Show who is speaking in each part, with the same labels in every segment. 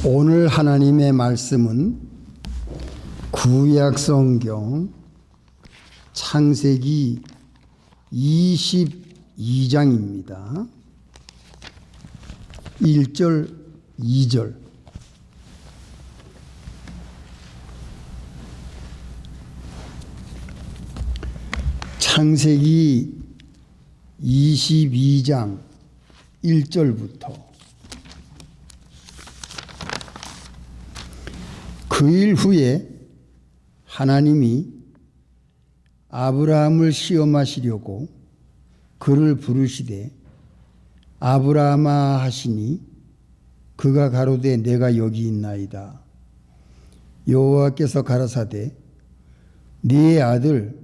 Speaker 1: 오늘 하나님의 말씀은 구약 성경 창세기 22장입니다. 1절, 2절. 창세기 22장 1절부터 그 일 후에 하나님이 아브라함을 시험하시려고 그를 부르시되 아브라함아 하시니 그가 가로되 내가 여기 있나이다. 여호와께서 가라사대 네 아들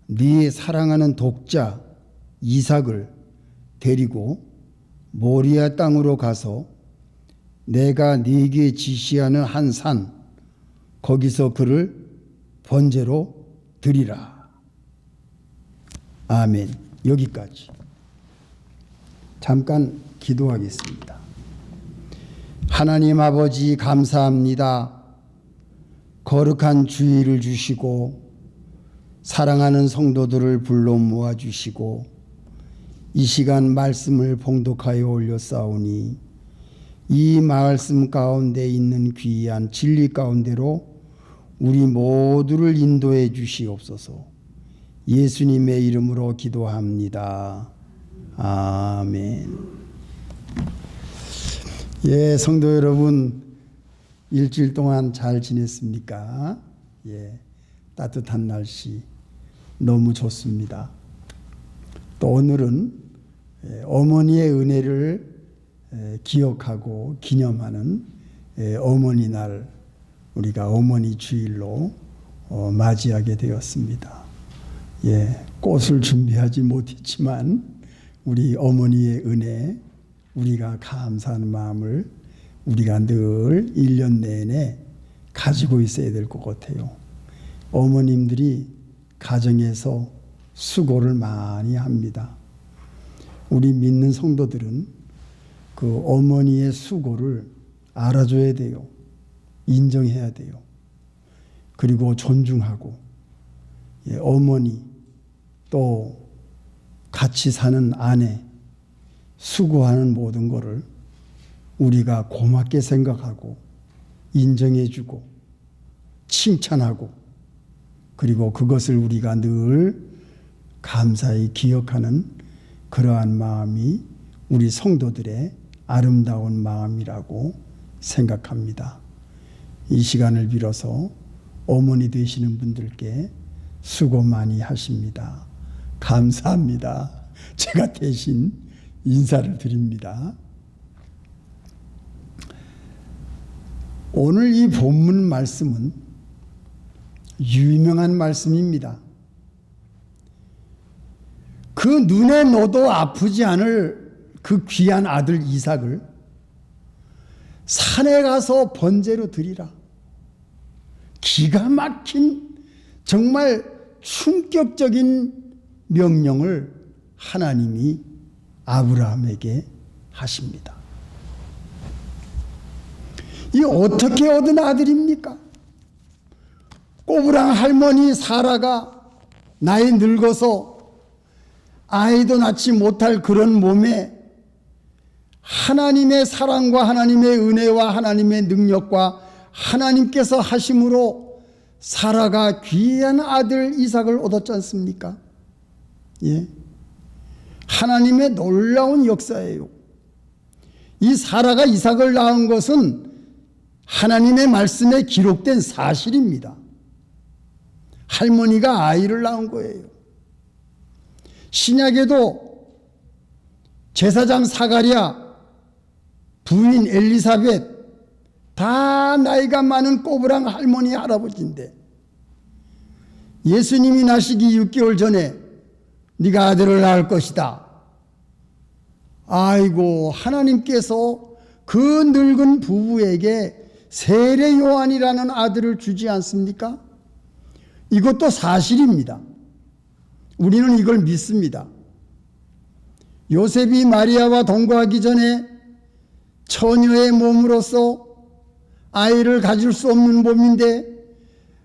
Speaker 1: 네 사랑하는 독자 이삭을 데리고 모리아 땅으로 가서 내가 네게 지시하는 한 산 거기서 그를 번제로 드리라. 아멘. 여기까지. 잠깐 기도하겠습니다. 하나님 아버지 감사합니다. 거룩한 주일을 주시고 사랑하는 성도들을 불러 모아주시고 이 시간 말씀을 봉독하여 올렸사오니 이 말씀 가운데 있는 귀한 진리 가운데로 우리 모두를 인도해 주시옵소서. 예수님의 이름으로 기도합니다. 아멘. 예, 성도 여러분, 일주일 동안 잘 지냈습니까? 예, 따뜻한 날씨 너무 좋습니다. 또 오늘은 어머니의 은혜를 기억하고 기념하는 어머니 날, 우리가 어머니 주일로 맞이하게 되었습니다. 예, 꽃을 준비하지 못했지만 우리 어머니의 은혜, 우리가 감사하는 마음을 우리가 늘 1년 내내 가지고 있어야 될 것 같아요. 어머님들이 가정에서 수고를 많이 합니다. 우리 믿는 성도들은 그 어머니의 수고를 알아줘야 돼요. 인정해야 돼요. 그리고 존중하고, 예, 어머니 또 같이 사는 아내 수고하는 모든 것을 우리가 고맙게 생각하고 인정해주고 칭찬하고, 그리고 그것을 우리가 늘 감사히 기억하는 그러한 마음이 우리 성도들의 아름다운 마음이라고 생각합니다. 이 시간을 빌어서 어머니 되시는 분들께 수고 많이 하십니다. 감사합니다. 제가 대신 인사를 드립니다. 오늘 이 본문 말씀은 유명한 말씀입니다. 그 눈에 넣어도 아프지 않을 그 귀한 아들 이삭을 산에 가서 번제로 드리라. 기가 막힌 정말 충격적인 명령을 하나님이 아브라함에게 하십니다. 이 어떻게 얻은 아들입니까? 꼬부랑 할머니 사라가 나이 늙어서 아이도 낳지 못할 그런 몸에 하나님의 사랑과 하나님의 은혜와 하나님의 능력과 하나님께서 하심으로 사라가 귀한 아들 이삭을 얻었지 않습니까? 예. 하나님의 놀라운 역사예요. 이 사라가 이삭을 낳은 것은 하나님의 말씀에 기록된 사실입니다. 할머니가 아이를 낳은 거예요. 신약에도 제사장 사가랴, 부인 엘리사벳 다 나이가 많은 꼬부랑 할머니 할아버지인데 예수님이 나시기 6개월 전에 네가 아들을 낳을 것이다. 아이고, 하나님께서 그 늙은 부부에게 세례 요한이라는 아들을 주지 않습니까? 이것도 사실입니다. 우리는 이걸 믿습니다. 요셉이 마리아와 동거하기 전에 처녀의 몸으로서 아이를 가질 수 없는 몸인데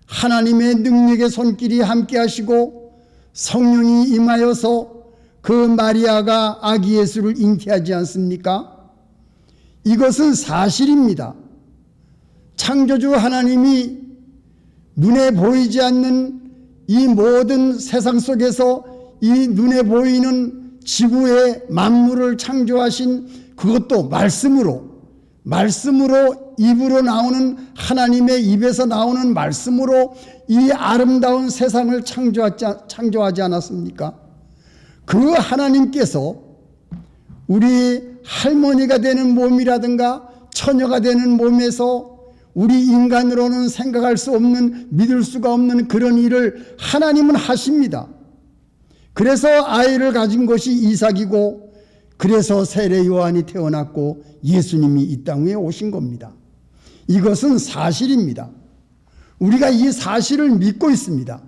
Speaker 1: 하나님의 능력의 손길이 함께 하시고 성령이 임하여서 그 마리아가 아기 예수를 잉태하지 않습니까? 이것은 사실입니다. 창조주 하나님이 눈에 보이지 않는 이 모든 세상 속에서 이 눈에 보이는 지구의 만물을 창조하신 그것도 말씀으로 입으로 나오는 하나님의 입에서 나오는 말씀으로 이 아름다운 세상을 창조하지 않았습니까? 그 하나님께서 우리 할머니가 되는 몸이라든가 처녀가 되는 몸에서 우리 인간으로는 생각할 수 없는, 믿을 수가 없는 그런 일을 하나님은 하십니다. 그래서 아이를 가진 것이 이삭이고, 그래서 세례 요한이 태어났고 예수님이 이 땅 위에 오신 겁니다. 이것은 사실입니다. 우리가 이 사실을 믿고 있습니다.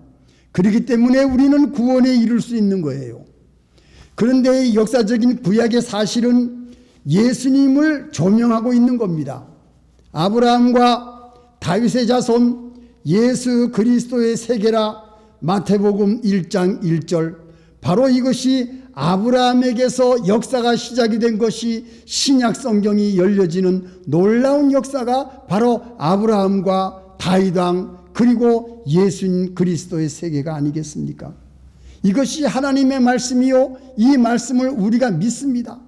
Speaker 1: 그렇기 때문에 우리는 구원에 이를 수 있는 거예요. 그런데 역사적인 구약의 사실은 예수님을 조명하고 있는 겁니다. 아브라함과 다윗의 자손 예수 그리스도의 세계라 마태복음 1장 1절, 바로 이것이 아브라함에게서 역사가 시작이 된 것이 신약 성경이 열려지는 놀라운 역사가 바로 아브라함과 다윗 왕 그리고 예수님 그리스도의 세계가 아니겠습니까? 이것이 하나님의 말씀이요, 이 말씀을 우리가 믿습니다.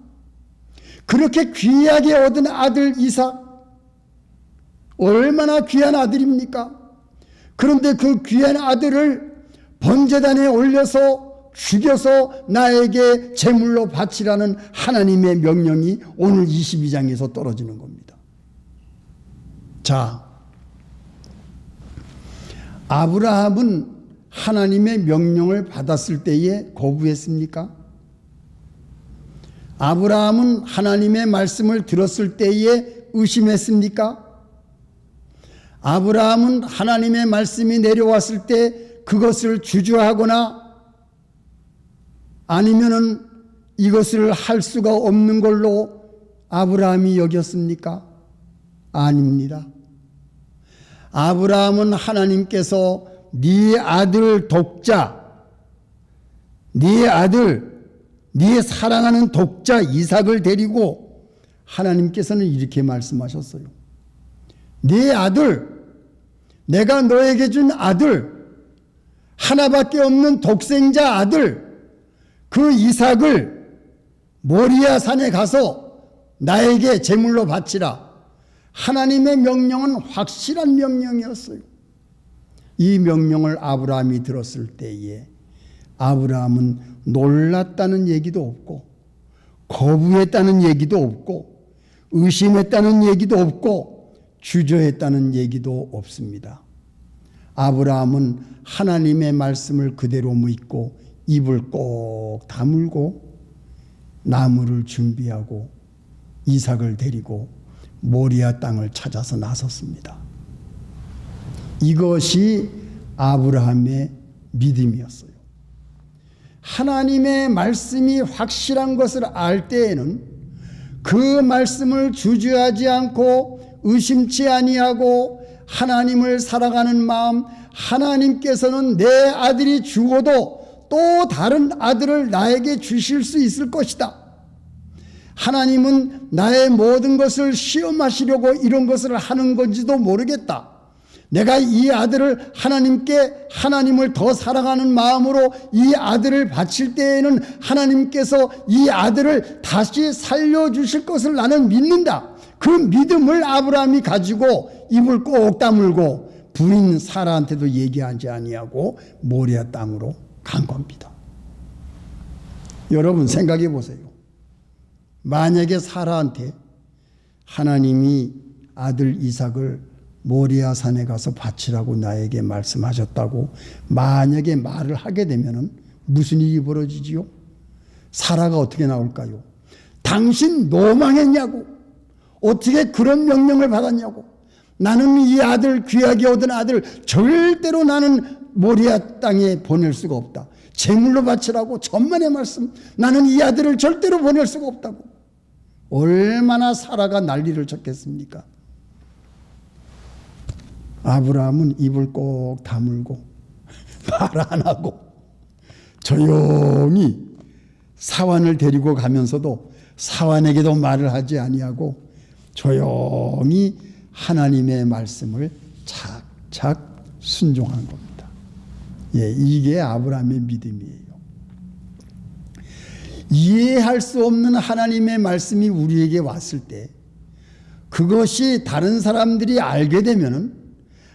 Speaker 1: 그렇게 귀하게 얻은 아들 이삭, 얼마나 귀한 아들입니까? 그런데 그 귀한 아들을 번제단에 올려서 죽여서 나에게 제물로 바치라는 하나님의 명령이 오늘 22장에서 떨어지는 겁니다. 자, 아브라함은 하나님의 명령을 받았을 때에 거부했습니까? 아브라함은 하나님의 말씀을 들었을 때에 의심했습니까? 아브라함은 하나님의 말씀이 내려왔을 때 그것을 주저하거나 아니면은 이것을 할 수가 없는 걸로 아브라함이 여겼습니까? 아닙니다. 아브라함은 하나님께서 네 아들 독자, 네 아들, 네 사랑하는 독자 이삭을 데리고, 하나님께서는 이렇게 말씀하셨어요. 네 아들, 내가 너에게 준 아들, 하나밖에 없는 독생자 아들, 그 이삭을 모리아 산에 가서 나에게 제물로 바치라. 하나님의 명령은 확실한 명령이었어요. 이 명령을 아브라함이 들었을 때에 아브라함은 놀랐다는 얘기도 없고, 거부했다는 얘기도 없고, 의심했다는 얘기도 없고, 주저했다는 얘기도 없습니다. 아브라함은 하나님의 말씀을 그대로 믿고 입을 꼭 다물고 나무를 준비하고 이삭을 데리고 모리아 땅을 찾아서 나섰습니다. 이것이 아브라함의 믿음이었어요. 하나님의 말씀이 확실한 것을 알 때에는 그 말씀을 주저하지 않고 의심치 아니하고 하나님을 살아가는 마음, 하나님께서는 내 아들이 죽어도 또 다른 아들을 나에게 주실 수 있을 것이다. 하나님은 나의 모든 것을 시험하시려고 이런 것을 하는 건지도 모르겠다. 내가 이 아들을 하나님을 더 사랑하는 마음으로 이 아들을 바칠 때에는 하나님께서 이 아들을 다시 살려주실 것을 나는 믿는다. 그 믿음을 아브라함이 가지고 입을 꼭 다물고 부인 사라한테도 얘기하지 아니하고 모리아 땅으로 간 겁니다. 여러분 생각해 보세요. 만약에 사라한테 하나님이 아들 이삭을 모리아 산에 가서 바치라고 나에게 말씀하셨다고 만약에 말을 하게 되면 무슨 일이 벌어지지요? 사라가 어떻게 나올까요? 당신 노망했냐고, 어떻게 그런 명령을 받았냐고, 나는 이 아들, 귀하게 얻은 아들 절대로 나는 모리아 땅에 보낼 수가 없다. 제물로 바치라고 천만의 말씀, 나는 이 아들을 절대로 보낼 수가 없다고. 얼마나 사라가 난리를 쳤겠습니까? 아브라함은 입을 꼭 다물고 말 안 하고 조용히 사환을 데리고 가면서도 사환에게도 말을 하지 아니하고 조용히 하나님의 말씀을 착착 순종한 겁니다. 예, 이게 아브라함의 믿음이에요. 이해할 수 없는 하나님의 말씀이 우리에게 왔을 때 그것이 다른 사람들이 알게 되면은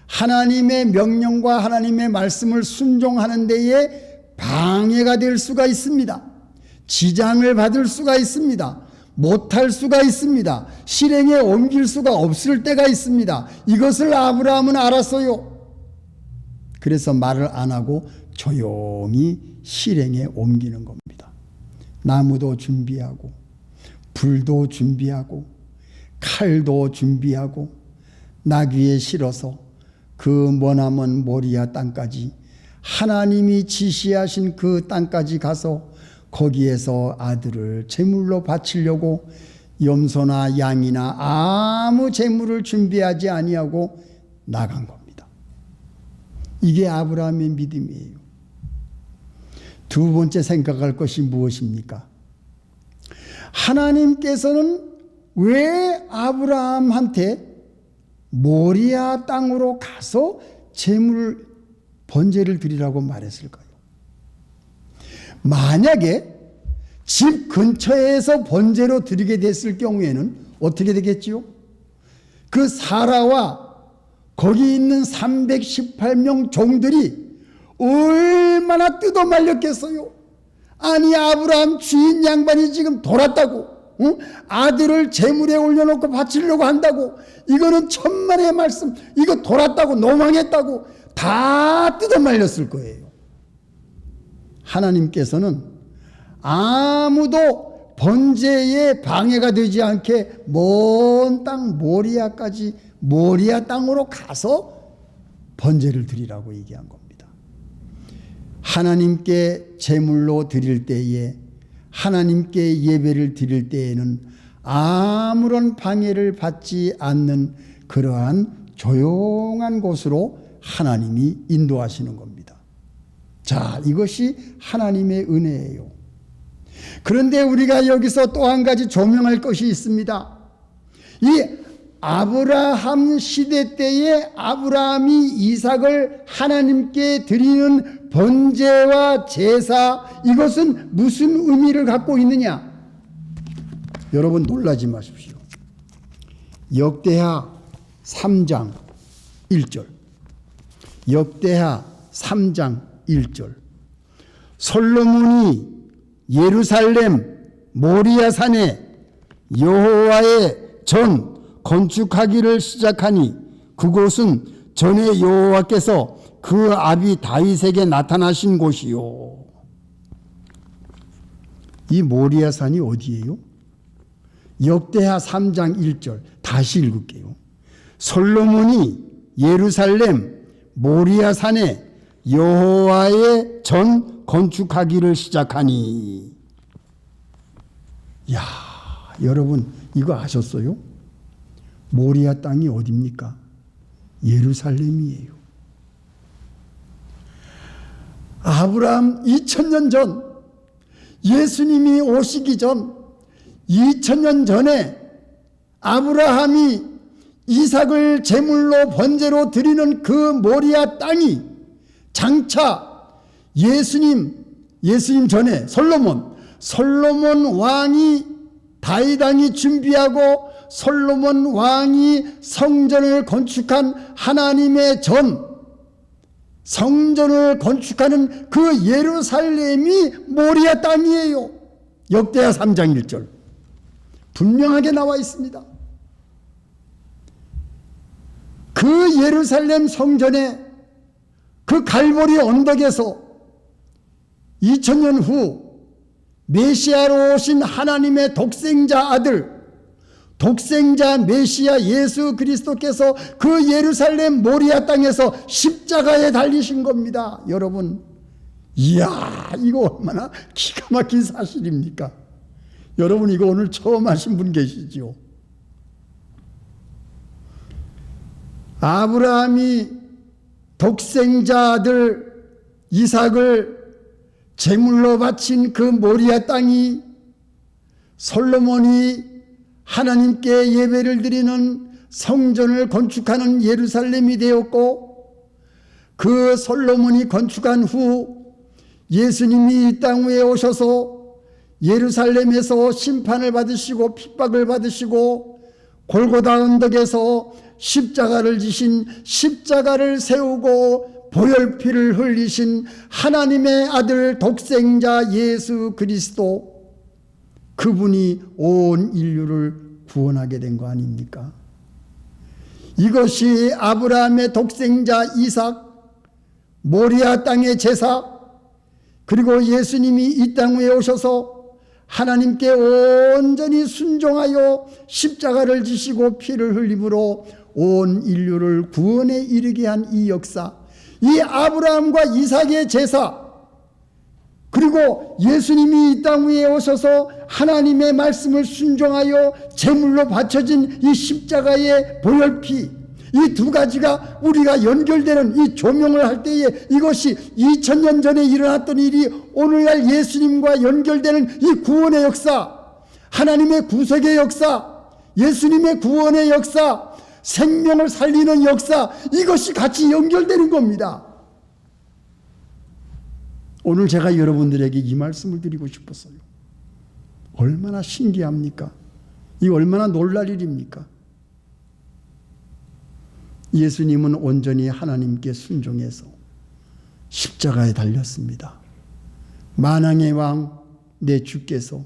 Speaker 1: 하나님의 명령과 하나님의 말씀을 순종하는 데에 방해가 될 수가 있습니다. 지장을 받을 수가 있습니다. 못할 수가 있습니다. 실행에 옮길 수가 없을 때가 있습니다. 이것을 아브라함은 알았어요. 그래서 말을 안 하고 조용히 실행에 옮기는 겁니다. 나무도 준비하고 불도 준비하고 칼도 준비하고 나귀에 실어서 그 머나먼 모리아 땅까지 하나님이 지시하신 그 땅까지 가서 거기에서 아들을 제물로 바치려고 염소나 양이나 아무 제물을 준비하지 아니하고 나간 겁니다. 이게 아브라함의 믿음이에요. 두 번째 생각할 것이 무엇입니까? 하나님께서는 왜 아브라함한테 모리아 땅으로 가서 제물 번제를 드리라고 말했을까요? 만약에 집 근처에서 번제로 드리게 됐을 경우에는 어떻게 되겠지요? 그 사라와 거기 있는 318명 종들이 얼마나 뜯어말렸겠어요? 아니 아브라함 주인 양반이 지금 돌았다고, 응? 아들을 제물에 올려놓고 바치려고 한다고, 이거는 천만의 말씀, 이거 돌았다고, 노망했다고 다 뜯어말렸을 거예요. 하나님께서는 아무도 번제에 방해가 되지 않게 먼 땅 모리아까지, 모리아 땅으로 가서 번제를 드리라고 얘기한 겁니다. 하나님께 제물로 드릴 때에, 하나님께 예배를 드릴 때에는 아무런 방해를 받지 않는 그러한 조용한 곳으로 하나님이 인도하시는 겁니다. 자, 이것이 하나님의 은혜예요. 그런데 우리가 여기서 또 한 가지 조명할 것이 있습니다. 이 아브라함 시대 때에 아브라함이 이삭을 하나님께 드리는 번제와 제사, 이것은 무슨 의미를 갖고 있느냐? 여러분 놀라지 마십시오. 역대하 3장 1절. 역대하 3장 1절. 솔로몬이 예루살렘 모리아 산에 여호와의 전 건축하기를 시작하니 그곳은 전에 여호와께서 그 아비 다윗에게 나타나신 곳이요. 이 모리아 산이 어디예요? 역대하 3장 1절 다시 읽을게요. 솔로몬이 예루살렘 모리아 산에 여호와의 전 건축하기를 시작하니. 야, 여러분 이거 아셨어요? 모리아 땅이 어디입니까? 예루살렘이에요. 아브라함 2000년 전, 예수님이 오시기 전 2000년 전에 아브라함이 이삭을 제물로 번제로 드리는 그 모리아 땅이 장차 예수님 전에 솔로몬 왕이 다윗 왕이 준비하고 솔로몬 왕이 성전을 건축한 하나님의 성전을 건축하는 그 예루살렘이 모리아 땅이에요. 역대하 3장 1절 분명하게 나와 있습니다. 그 예루살렘 성전에 그 갈보리 언덕에서 2000년 후 메시아로 오신 하나님의 독생자 아들, 독생자 메시아 예수 그리스도께서 그 예루살렘 모리아 땅에서 십자가에 달리신 겁니다. 여러분, 이야, 이거 얼마나 기가 막힌 사실입니까? 여러분, 이거 오늘 처음 하신 분 계시죠? 아브라함이 독생자 아들 이삭을 제물로 바친 그 모리아 땅이 솔로몬이 하나님께 예배를 드리는 성전을 건축하는 예루살렘이 되었고, 그 솔로몬이 건축한 후 예수님이 이 땅 위에 오셔서 예루살렘에서 심판을 받으시고 핍박을 받으시고 골고다 언덕에서 십자가를 지신, 십자가를 세우고 보혈피를 흘리신 하나님의 아들 독생자 예수 그리스도, 그분이 온 인류를 구원하게 된 거 아닙니까? 이것이 아브라함의 독생자 이삭, 모리아 땅의 제사, 그리고 예수님이 이 땅 위에 오셔서 하나님께 온전히 순종하여 십자가를 지시고 피를 흘림으로 온 인류를 구원에 이르게 한 이 역사, 이 아브라함과 이삭의 제사, 그리고 예수님이 이 땅 위에 오셔서 하나님의 말씀을 순종하여 제물로 바쳐진 이 십자가의 보혈피, 이 두 가지가 우리가 연결되는, 이 조명을 할 때에 이것이 2000년 전에 일어났던 일이 오늘날 예수님과 연결되는 이 구원의 역사, 하나님의 구속의 역사, 예수님의 구원의 역사, 생명을 살리는 역사, 이것이 같이 연결되는 겁니다. 오늘 제가 여러분들에게 이 말씀을 드리고 싶었어요. 얼마나 신기합니까? 이 얼마나 놀랄 일입니까? 예수님은 온전히 하나님께 순종해서 십자가에 달렸습니다. 만왕의 왕 내 주께서,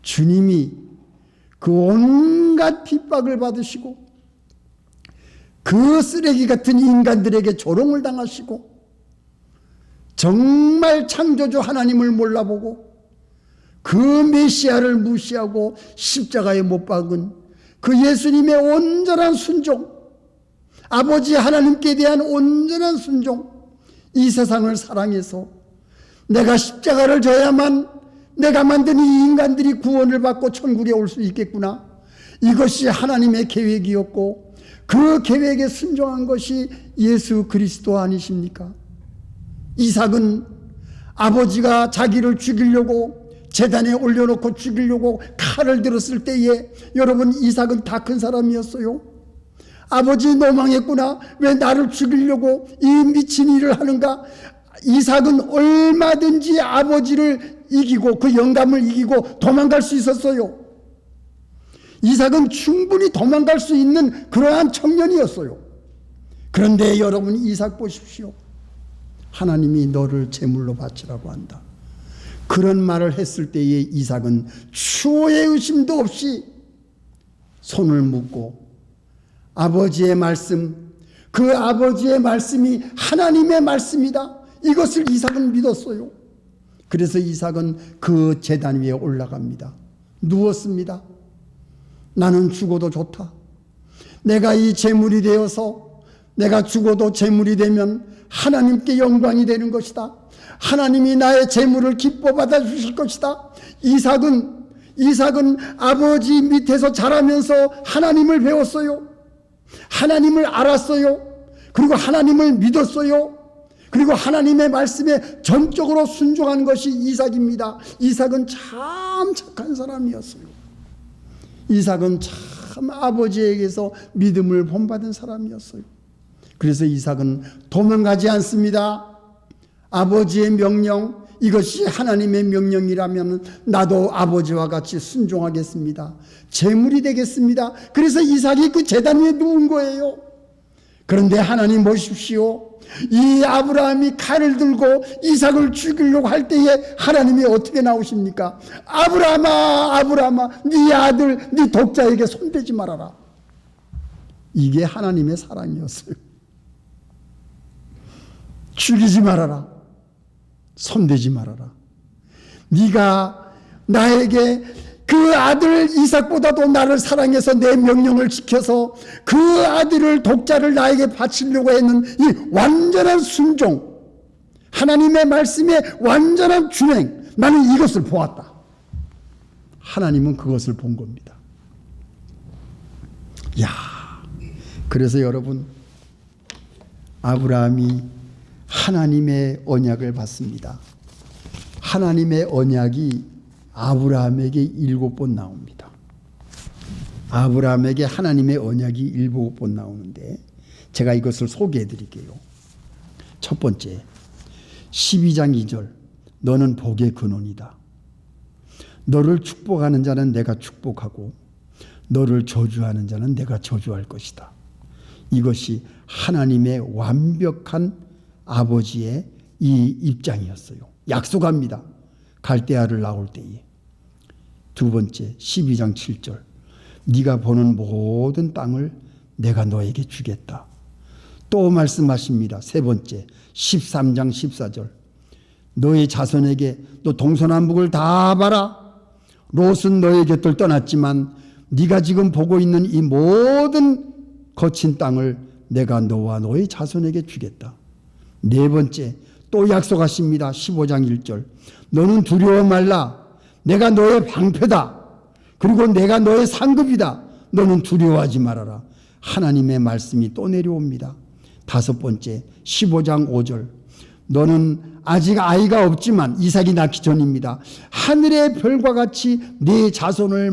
Speaker 1: 주님이 그 온갖 핍박을 받으시고 그 쓰레기 같은 인간들에게 조롱을 당하시고 정말 창조주 하나님을 몰라보고 그 메시아를 무시하고 십자가에 못 박은 그 예수님의 온전한 순종, 아버지 하나님께 대한 온전한 순종, 이 세상을 사랑해서 내가 십자가를 져야만 내가 만든 이 인간들이 구원을 받고 천국에 올 수 있겠구나, 이것이 하나님의 계획이었고 그 계획에 순종한 것이 예수 그리스도 아니십니까? 이삭은 아버지가 자기를 죽이려고 제단에 올려놓고 죽이려고 칼을 들었을 때에, 여러분, 이삭은 다 큰 사람이었어요. 아버지 노망했구나, 왜 나를 죽이려고 이 미친 일을 하는가. 이삭은 얼마든지 아버지를 이기고 그 영감을 이기고 도망갈 수 있었어요. 이삭은 충분히 도망갈 수 있는 그러한 청년이었어요. 그런데 여러분, 이삭 보십시오. 하나님이 너를 제물로 바치라고 한다, 그런 말을 했을 때에 이삭은 추호의 의심도 없이 손을 묶고 아버지의 말씀, 그 아버지의 말씀이 하나님의 말씀이다, 이것을 이삭은 믿었어요. 그래서 이삭은 그 제단 위에 올라갑니다. 누웠습니다. 나는 죽어도 좋다. 내가 이 제물이 되어서 내가 죽어도 제물이 되면 하나님께 영광이 되는 것이다. 하나님이 나의 제물을 기뻐 받아주실 것이다. 이삭은 아버지 밑에서 자라면서 하나님을 배웠어요. 하나님을 알았어요. 그리고 하나님을 믿었어요. 그리고 하나님의 말씀에 전적으로 순종한 것이 이삭입니다. 이삭은 참 착한 사람이었어요. 이삭은 참 아버지에게서 믿음을 본받은 사람이었어요. 그래서 이삭은 도망가지 않습니다. 아버지의 명령, 이것이 하나님의 명령이라면 나도 아버지와 같이 순종하겠습니다. 제물이 되겠습니다. 그래서 이삭이 그 제단 위에 누운 거예요. 그런데 하나님 보십시오. 이 아브라함이 칼을 들고 이삭을 죽이려고 할 때에 하나님이 어떻게 나오십니까? 아브라함아, 아브라함아, 네 아들, 네 독자에게 손대지 말아라. 이게 하나님의 사랑이었어요. 죽이지 말아라. 손대지 말아라. 네가 나에게 그 아들 이삭보다도 나를 사랑해서 내 명령을 지켜서 그 아들을, 독자를 나에게 바치려고 했는 이 완전한 순종, 하나님의 말씀에 완전한 준행, 나는 이것을 보았다. 하나님은 그것을 본 겁니다. 야, 그래서 여러분, 아브라함이 하나님의 언약을 받습니다. 하나님의 언약이 아브라함에게 7번 나옵니다. 아브라함에게 하나님의 언약이 7번 나오는데 제가 이것을 소개해 드릴게요. 첫 번째, 12장 2절, 너는 복의 근원이다. 너를 축복하는 자는 내가 축복하고 너를 저주하는 자는 내가 저주할 것이다. 이것이 하나님의 완벽한 아버지의 이 입장이었어요. 약속합니다. 갈대아를 나올 때에. 두 번째, 12장 7절, 네가 보는 모든 땅을 내가 너에게 주겠다. 또 말씀하십니다. 세 번째, 13장 14절, 너의 자손에게 너 동서남북을 다 봐라. 롯은 너의 곁을 떠났지만 네가 지금 보고 있는 이 모든 거친 땅을 내가 너와 너의 자손에게 주겠다. 네 번째, 또 약속하십니다. 15장 1절, 너는 두려워 말라. 내가 너의 방패다. 그리고 내가 너의 상급이다. 너는 두려워하지 말아라. 하나님의 말씀이 또 내려옵니다. 다섯 번째, 15장 5절, 너는 아직 아이가 없지만 이삭이 낳기 전입니다. 하늘의 별과 같이 네 자손을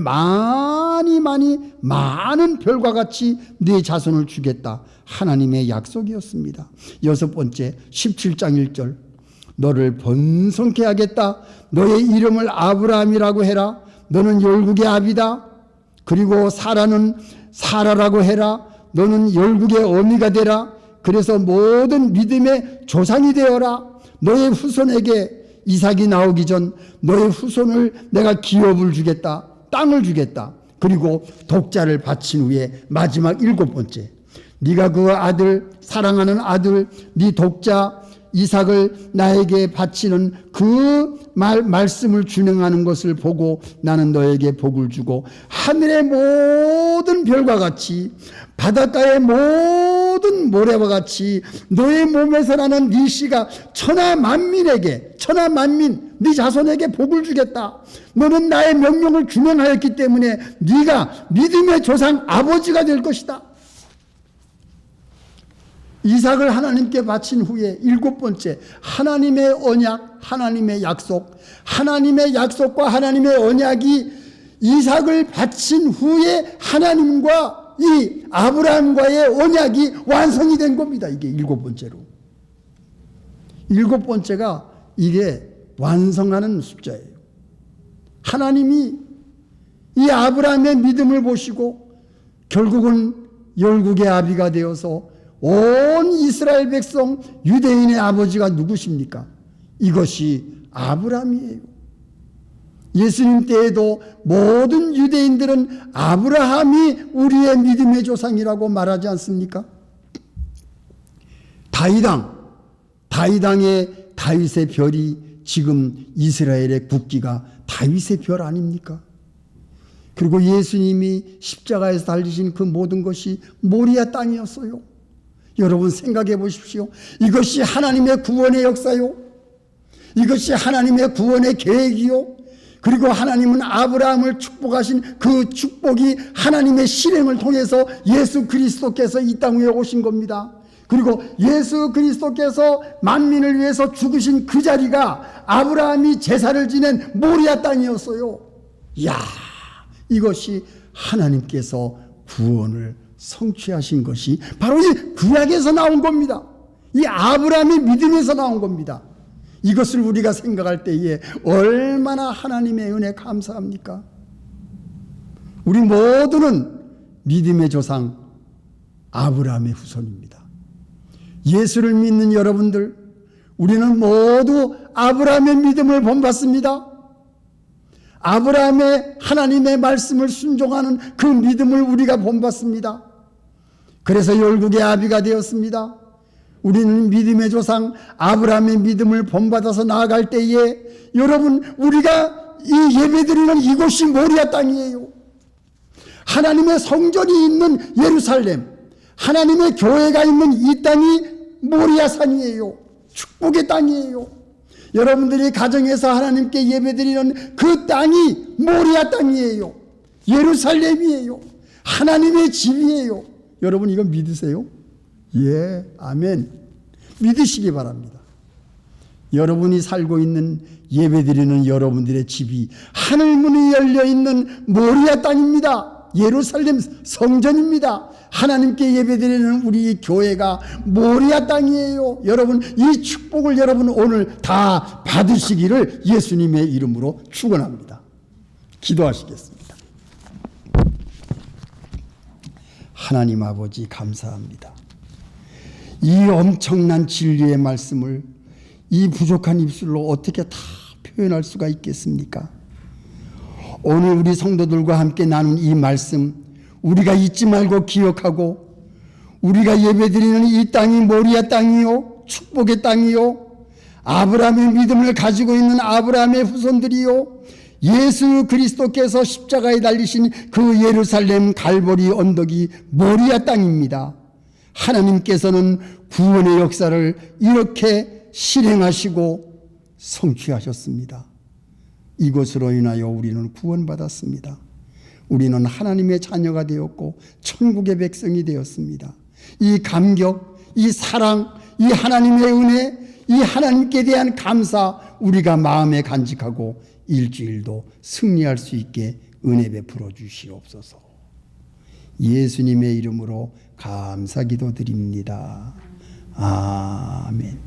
Speaker 1: 많은 별과 같이 네 자손을 주겠다. 하나님의 약속이었습니다. 여섯 번째, 17장 1절, 너를 번성케 하겠다. 너의 이름을 아브라함이라고 해라. 너는 열국의 아비다. 그리고 사라는 사라라고 해라. 너는 열국의 어미가 되라. 그래서 모든 믿음의 조상이 되어라. 너의 후손에게 이삭이 나오기 전 너의 후손을 내가 기업을 주겠다. 땅을 주겠다. 그리고 독자를 바친 후에 마지막 7번째, 네가 그 아들, 사랑하는 아들, 네 독자 이삭을 나에게 바치는 그 말씀을 준행하는 것을 보고 나는 너에게 복을 주고 하늘의 모든 별과 같이 바닷가의 모든 모래와 같이 너의 몸에서 나는 네 씨가 천하 만민에게, 천하 만민 네 자손에게 복을 주겠다. 너는 나의 명령을 준행하였기 때문에 네가 믿음의 조상 아버지가 될 것이다. 이삭을 하나님께 바친 후에 7번째, 하나님의 언약, 하나님의 약속. 하나님의 약속과 하나님의 언약이 이삭을 바친 후에 하나님과 이 아브라함과의 언약이 완성이 된 겁니다. 이게 7번째로. 7번째가 이게 완성하는 숫자예요. 하나님이 이 아브라함의 믿음을 보시고 결국은 열국의 아비가 되어서 온 이스라엘 백성 유대인의 아버지가 누구십니까? 이것이 아브라함이에요. 예수님 때에도 모든 유대인들은 아브라함이 우리의 믿음의 조상이라고 말하지 않습니까? 다윗왕의 다윗의 별이 지금 이스라엘의 국기가 다윗의 별 아닙니까? 그리고 예수님이 십자가에서 달리신 그 모든 것이 모리아 땅이었어요. 여러분 생각해 보십시오. 이것이 하나님의 구원의 역사요. 이것이 하나님의 구원의 계획이요. 그리고 하나님은 아브라함을 축복하신 그 축복이 하나님의 실행을 통해서 예수 그리스도께서 이 땅 위에 오신 겁니다. 그리고 예수 그리스도께서 만민을 위해서 죽으신 그 자리가 아브라함이 제사를 지낸 모리아 땅이었어요. 이야, 이것이 하나님께서 구원을 성취하신 것이 바로 이 구약에서 나온 겁니다. 이 아브라함의 믿음에서 나온 겁니다. 이것을 우리가 생각할 때에 얼마나 하나님의 은혜 감사합니까? 우리 모두는 믿음의 조상 아브라함의 후손입니다. 예수를 믿는 여러분들, 우리는 모두 아브라함의 믿음을 본받습니다. 아브라함의 하나님의 말씀을 순종하는 그 믿음을 우리가 본받습니다. 그래서 열국의 아비가 되었습니다. 우리는 믿음의 조상 아브라함의 믿음을 본받아서 나아갈 때에 여러분, 우리가 이 예배드리는 이곳이 모리아 땅이에요. 하나님의 성전이 있는 예루살렘, 하나님의 교회가 있는 이 땅이 모리아 산이에요. 축복의 땅이에요. 여러분들이 가정에서 하나님께 예배드리는 그 땅이 모리아 땅이에요. 예루살렘이에요. 하나님의 집이에요. 여러분 이거 믿으세요? 예, 아멘. 믿으시기 바랍니다. 여러분이 살고 있는 예배드리는 여러분들의 집이 하늘문이 열려있는 모리아 땅입니다. 예루살렘 성전입니다. 하나님께 예배드리는 우리 교회가 모리아 땅이에요. 여러분 이 축복을 여러분 오늘 다 받으시기를 예수님의 이름으로 축원합니다. 기도하시겠습니다. 하나님 아버지 감사합니다. 이 엄청난 진리의 말씀을 이 부족한 입술로 어떻게 다 표현할 수가 있겠습니까? 오늘 우리 성도들과 함께 나눈 이 말씀 우리가 잊지 말고 기억하고 우리가 예배드리는 이 땅이 모리아 땅이요 축복의 땅이요 아브라함의 믿음을 가지고 있는 아브라함의 후손들이요 예수 그리스도께서 십자가에 달리신 그 예루살렘 갈보리 언덕이 모리아 땅입니다. 하나님께서는 구원의 역사를 이렇게 실행하시고 성취하셨습니다. 이것으로 인하여 우리는 구원받았습니다. 우리는 하나님의 자녀가 되었고 천국의 백성이 되었습니다. 이 감격, 이 사랑, 이 하나님의 은혜, 이 하나님께 대한 감사 우리가 마음에 간직하고 일주일도 승리할 수 있게 은혜 베풀어 주시옵소서. 예수님의 이름으로 감사 기도드립니다. 아멘.